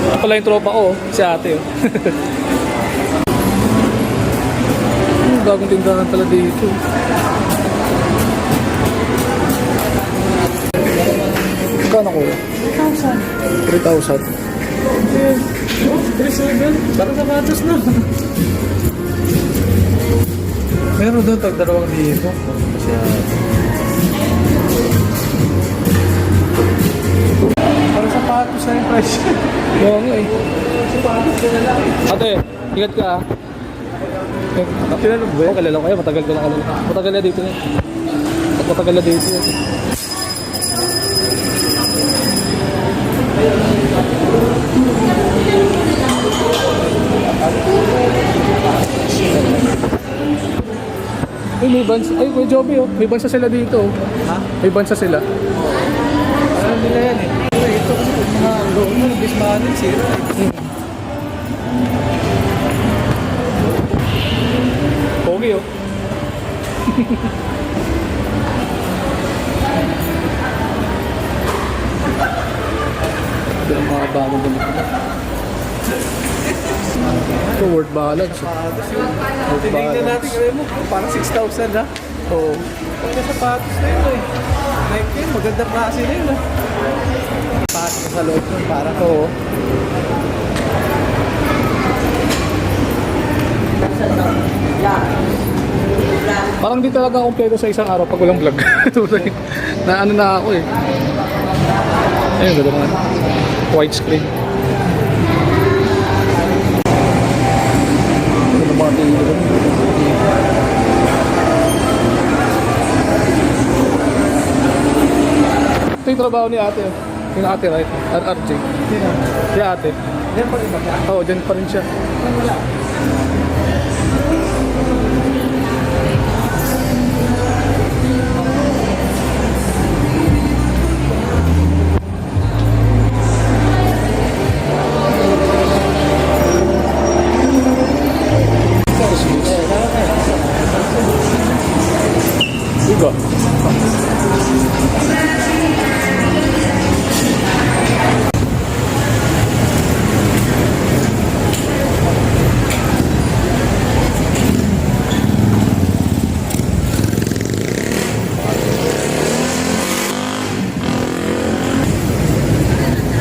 Ako pala yung tropa ko, si ate. Bagong tindahan pala dito. Magkano ko? 3,000. 3,700? Parang sapatos na. Meron doon tag 2,000. Parang sapatos na yung price. Oo nga eh. Sapatos na lang. Ate, ingat ka ah. Kilala mo ba? Oo, kilala ko kayo. Matagal ko na kalala. Matagal na dito yan. Matagal na dito yan. Ay, may bansa. Ay, Kuya Joby, oh. May bansa sila dito. Ha? May bansa sila. Alam nila yan eh. Ito kasi mga loob mo, bismanin sila eh. Okay, oh. Ang mga bagong damit. Ito, word balance. Tinignan natin kaya mo, parang 6,000 ha? Oo. Pagka sapatos na ito eh. Nike yun, magandang klase na yun ha. Pasok ka sa loob nun, parang Oo. Parang di talaga kompleto sa isang araw pag walang vlog. Na ano na ako eh. Ayun, ganda naman. White screen. Ano mga tingin ko? Ito yung trabaho ni ate. Yung ate, right? RRJ. Si ate. Diyan pa rin ba siya? Oo, dyan pa rin siya. Wala. Iba.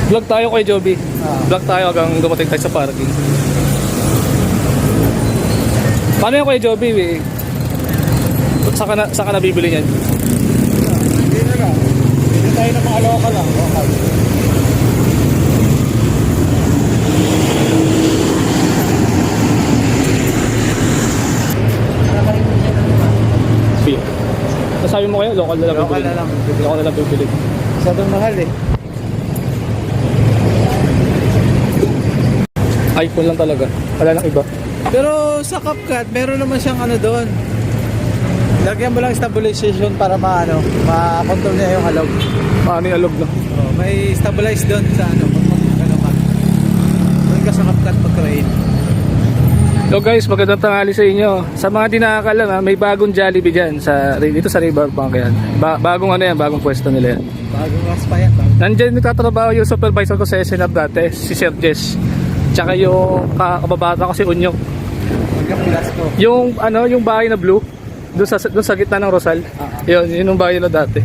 Vlog tayo kay Joby. Vlog tayo hanggang dumating tayo sa parking. Paano yung kay Joby? Saan ka nabibili niyan? Hindi na lang. Hindi tayo na mga local lang. Local. Beef. Nasabi mo kayo, local na lang Local bibili. na lang. Local na lang bibili. Masyadong mahal eh. iPhone lang talaga. Wala nang iba. Pero sa CapCut, meron naman siyang ano doon. Lagyan mo lang stabilization para ma-control niya yung alog. Paano yung alog na? Oh, may stabilize doon sa ano ka. Doon ka sa CapCut pag-train. So guys, magandang tanghali sa inyo. Sa mga di nakakalam ha, may bagong Jollibee dyan dito sa Riverbank yan. Bagong ano yan, bagong pwesto nila yan. Bagong gas pa yan. Nandyan nagtatrabaho yung supervisor ko sa SNF dati, si Sir Jess. Tsaka yung kababata ko si Unyok. Hanggang Pilasco. Yung ano, yung bahay na blue, doon sa gitna ng Rosal. Yun yung bahay nila dati.